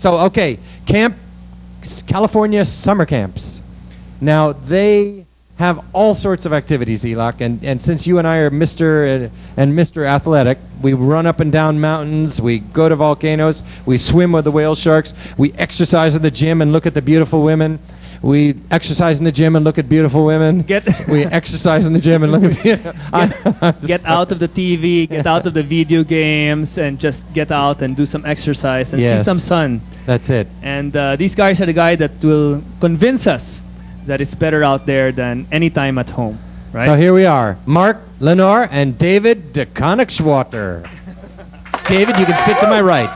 So, okay, California summer camps. Now, they have all sorts of activities, Elok, and since you and I are Mr. and Mr. Athletic, we run up and down mountains, we go to volcanoes, we swim with the whale sharks, we exercise in the gym and look at the beautiful women. We exercise in the gym and look at beautiful women. We exercise in the gym and look at get out of the TV, get out of the video games, and just get out and do some exercise and see some sun. That's it. And these guys are the guys that will convince us that it's better out there than any time at home. Right? So here we are, Mark Lenore and David DeConnick-Schwater. David, you can sit to my right.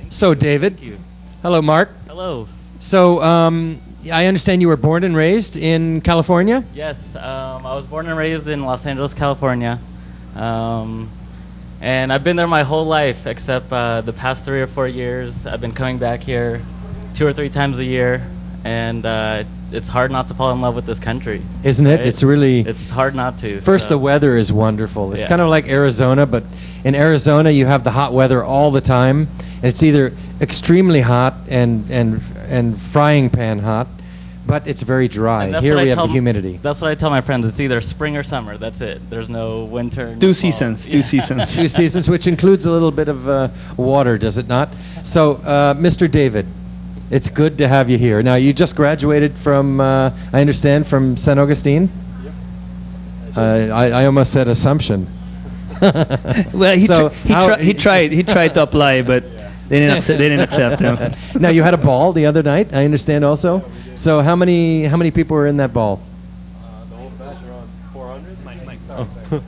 So, David. Thank you. Hello, Mark. Hello. So, I understand you were born and raised in California? Yes, I was born and raised in Los Angeles, California. And I've been there my whole life, except the past 3 or 4 years. I've been coming back here 2 or 3 times a year, and it's hard not to fall in love with this country. Isn't it? Right? It's really... It's hard not to. First, the weather is wonderful. It's kind of like Arizona, but in Arizona, you have the hot weather all the time. And it's either extremely hot and frying pan hot, but it's very dry. Here we have the humidity. That's what I tell my friends. It's either spring or summer. That's it. There's no winter. Two seasons. Two seasons. 2 seasons, which includes a little bit of water, does it not? So, Mr. David, it's good to have you here. Now, you just graduated from, I understand, from San Augustine? Yep. I almost said Assumption. Well, he tried to apply, but they didn't accept him. Now, you had a ball the other night, I understand also. So how many people were in that ball? The whole batch around 400.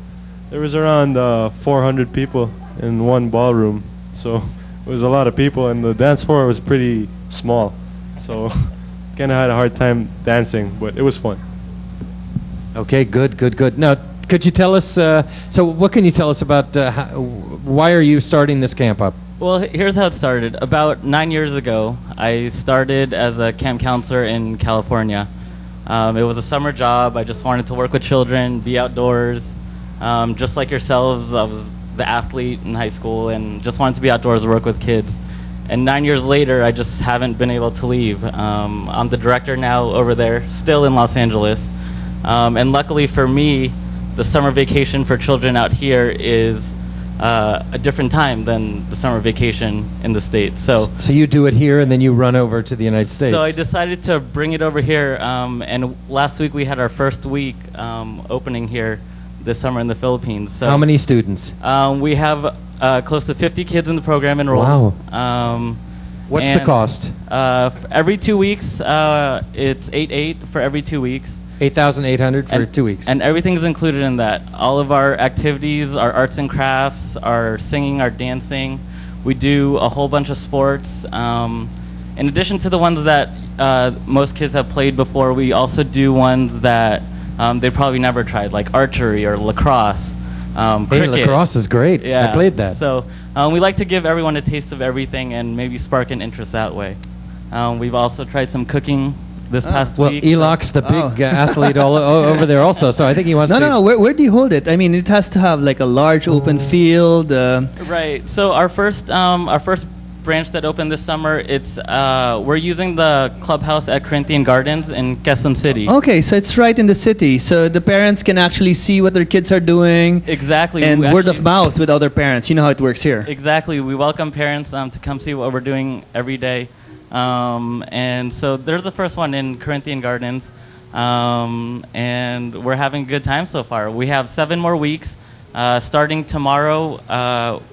There was around 400 people in one ballroom, so it was a lot of people, and the dance floor was pretty small, so kind of had a hard time dancing, but it was fun. Okay, good. Now, could you tell us? So, what can you tell us about why are you starting this camp up? Well, here's how it started. About 9 years ago, I started as a camp counselor in California. It was a summer job. I just wanted to work with children, be outdoors. Just like yourselves, I was the athlete in high school and just wanted to be outdoors and work with kids. And 9 years later, I just haven't been able to leave. I'm the director now over there, still in Los Angeles. And luckily for me, the summer vacation for children out here is a different time than the summer vacation in the States. So you do it here and then you run over to the United States. So I decided to bring it over here, and last week we had our first week opening here this summer in the Philippines. So how many students? We have close to 50 kids in the program enrolled. Wow. What's the cost? Every 2 weeks, it's $8,800 for every 2 weeks. 8,800 for 2 weeks. And everything is included in that. All of our activities, our arts and crafts, our singing, our dancing. We do a whole bunch of sports. In addition to the ones that most kids have played before, we also do ones that they probably never tried, like archery or lacrosse. Hey, cricket. lacrosse is great. Yeah. I played that. So we like to give everyone a taste of everything and maybe spark an interest that way. We've also tried some cooking this past week. Well, Elok's the big athlete all over there also, so I think he wants to... No. Where do you hold it? I mean, it has to have like a large open field. Right. So our first branch that opened this summer, we're using the clubhouse at Corinthian Gardens in Quezon City. Okay, so it's right in the city, so the parents can actually see what their kids are doing. Exactly. And word of mouth with other parents. You know how it works here. Exactly. We welcome parents to come see what we're doing every day. And so there's the first one in Corinthian Gardens, and we're having a good time so far. We have 7 more weeks. Starting tomorrow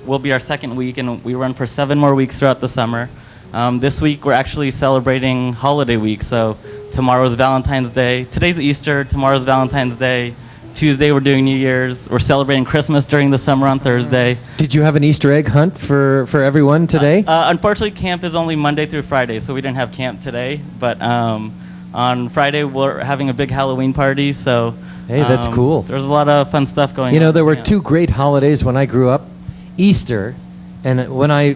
will be our second week, and we run for 7 more weeks throughout the summer. This week we're actually celebrating holiday week, so tomorrow's Valentine's Day. Today's Easter, tomorrow's Valentine's Day. Tuesday we're doing New Year's. We're celebrating Christmas during the summer on Thursday. Did you have an Easter egg hunt for everyone today? Unfortunately, camp is only Monday through Friday, so we didn't have camp today. But on Friday we're having a big Halloween party, so hey, that's cool. There's a lot of fun stuff going on. You know, there were 2 great holidays when I grew up. Easter, and when I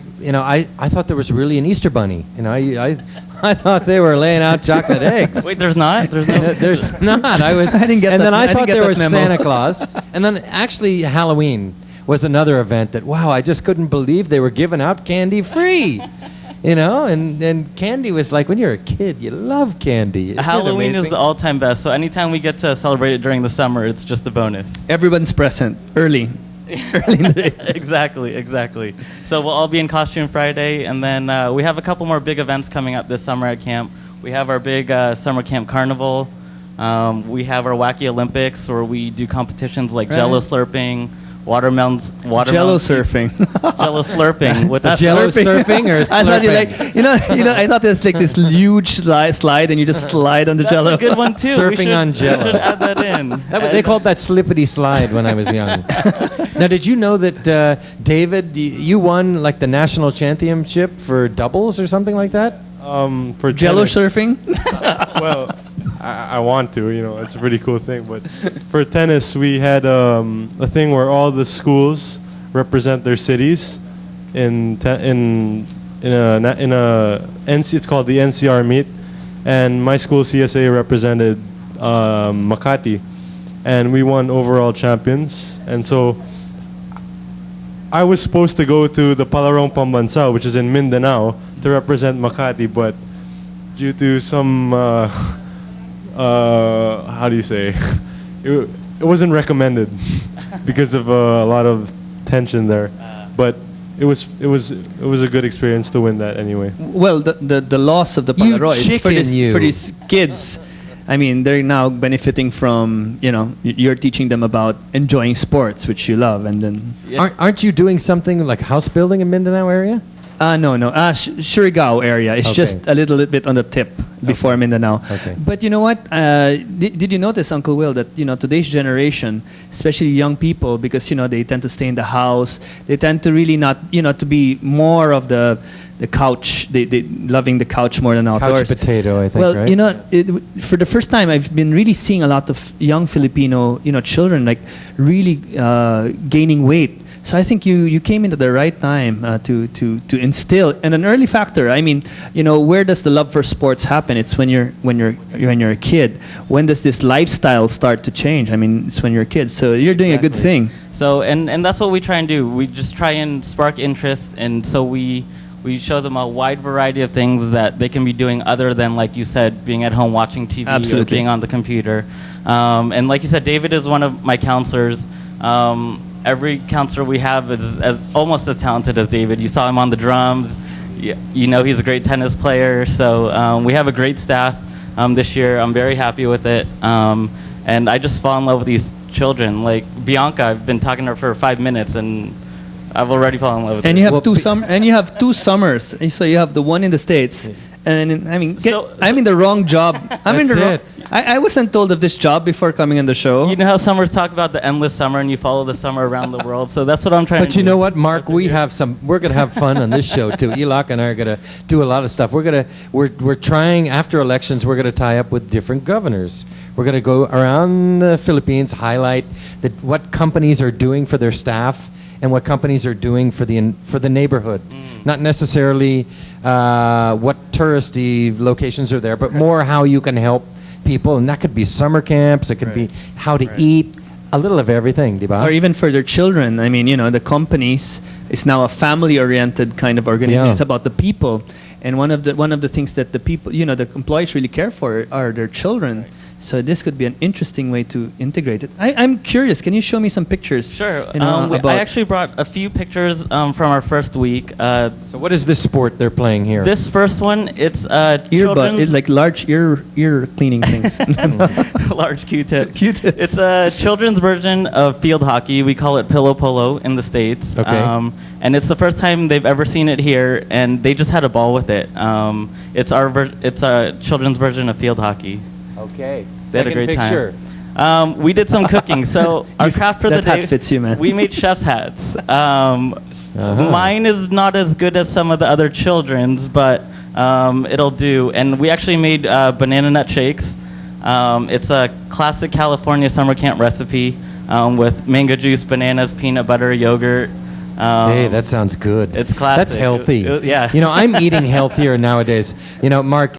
thought there was really an Easter bunny. You know, I thought they were laying out chocolate eggs. Wait, there's not? There's no. There's not. I was. I didn't get and that- then I I didn't thought get there that was memo. Santa Claus. And then actually Halloween was another event that, wow, I just couldn't believe they were giving out candy free. You know, and candy was like, when you're a kid, you love candy. Isn't it Halloween is amazing? the all-time best. So anytime we get to celebrate it during the summer, it's just a bonus. Everyone's present early. Early in the day. Exactly. So we'll all be in costume Friday, and then we have a couple more big events coming up this summer at camp. We have our big summer camp carnival. We have our wacky Olympics, where we do competitions like Jello slurping, watermelon Jello surfing. Jello slurping with a Jello surfing or I thought you slurping? like, I thought there's like this huge slide and you just slide on the That's Jello. a good one too. Surfing on Jell-O. We should add that in. They called that slippity slide when I was young. Now, did you know that, David, you won like the national championship for doubles or something like that? For Jello tennis- surfing? Well, I want to, it's a pretty cool thing. But for tennis, we had a thing where all the schools represent their cities in a NC. It's called the NCR meet, and my school CSA represented Makati, and we won overall champions. And so I was supposed to go to the Palarong Pambansa, which is in Mindanao, to represent Makati, but due to some how do you say, it wasn't recommended because of a lot of tension there. But it was a good experience to win that anyway. Well, the loss of the You Polaroid is for, chicken, you. for these kids. I mean, they're now benefiting from, you're teaching them about enjoying sports, which you love, and then... Aren't you doing something like house building in Mindanao area? No. Surigao area. It's Okay. just a little bit on the tip before Mindanao. Okay. But you know what? Did you notice, Uncle Will, that today's generation, especially young people, because they tend to stay in the house, they tend to really not, to be more of the couch. They loving the couch more than outdoors. Couch potato, I think, Well, right? for the first time, I've been really seeing a lot of young Filipino, children like really gaining weight. So I think you came into the right time to instill and an early factor. I mean, where does the love for sports happen? It's when you're a kid. When does this lifestyle start to change? I mean, it's when you're a kid. So you're doing a good thing. So and that's what we try and do. We just try and spark interest, and so we show them a wide variety of things that they can be doing other than, like you said, being at home watching TV Absolutely. or being on the computer. And like you said, David is one of my counselors. Every counselor we have is almost as talented as David. You saw him on the drums. He's a great tennis player. So we have a great staff this year. I'm very happy with it. And I just fall in love with these children. Like Bianca, I've been talking to her for 5 minutes, and I've already fallen in love with her. And you have two summers. So you have the one in the States. And I mean, I'm in the wrong job. I'm in the That's wrong. it. I wasn't told of this job before coming on the show. You know how summers talk about the endless summer, and you follow the summer around the world. So that's what I'm trying. But to you do. know what, Mark? We're gonna have fun on this show too. Elok and I are gonna do a lot of stuff. We're trying after elections. We're gonna tie up with different governors. We're gonna go around the Philippines, highlight what companies are doing for their staff and what companies are doing for the neighborhood. Not necessarily what touristy locations are there, but more how you can help people, and that could be summer camps. It could be how to eat. A little of everything, diba? Or even for their children. I mean, the companies is now a family-oriented kind of organization. Yeah. It's about the people, and one of the things that the people, the employees really care for are their children. So this could be an interesting way to integrate it. I'm curious. Can you show me some pictures? Sure. About I actually brought a few pictures from our first week. So what is this sport they're playing here? This first one, it's earbud. children's It's like large ear cleaning things. large Q-tip. Q-tips. It's a children's version of field hockey. We call it pillow polo in the States. Okay. And it's the first time they've ever seen it here, and they just had a ball with it. It's a children's version of field hocky. Okay. They had a Second great picture. time. We did some cooking. So our craft for the that hat day. fits you, man. We made chef's hats. Mine is not as good as some of the other children's, but it'll do. And we actually made banana nut shakes. It's a classic California summer camp recipe with mango juice, bananas, peanut butter, yogurt. Hey, that sounds good. It's classic. That's healthy. Yeah. You know, I'm eating healthier nowadays. You know, Mark,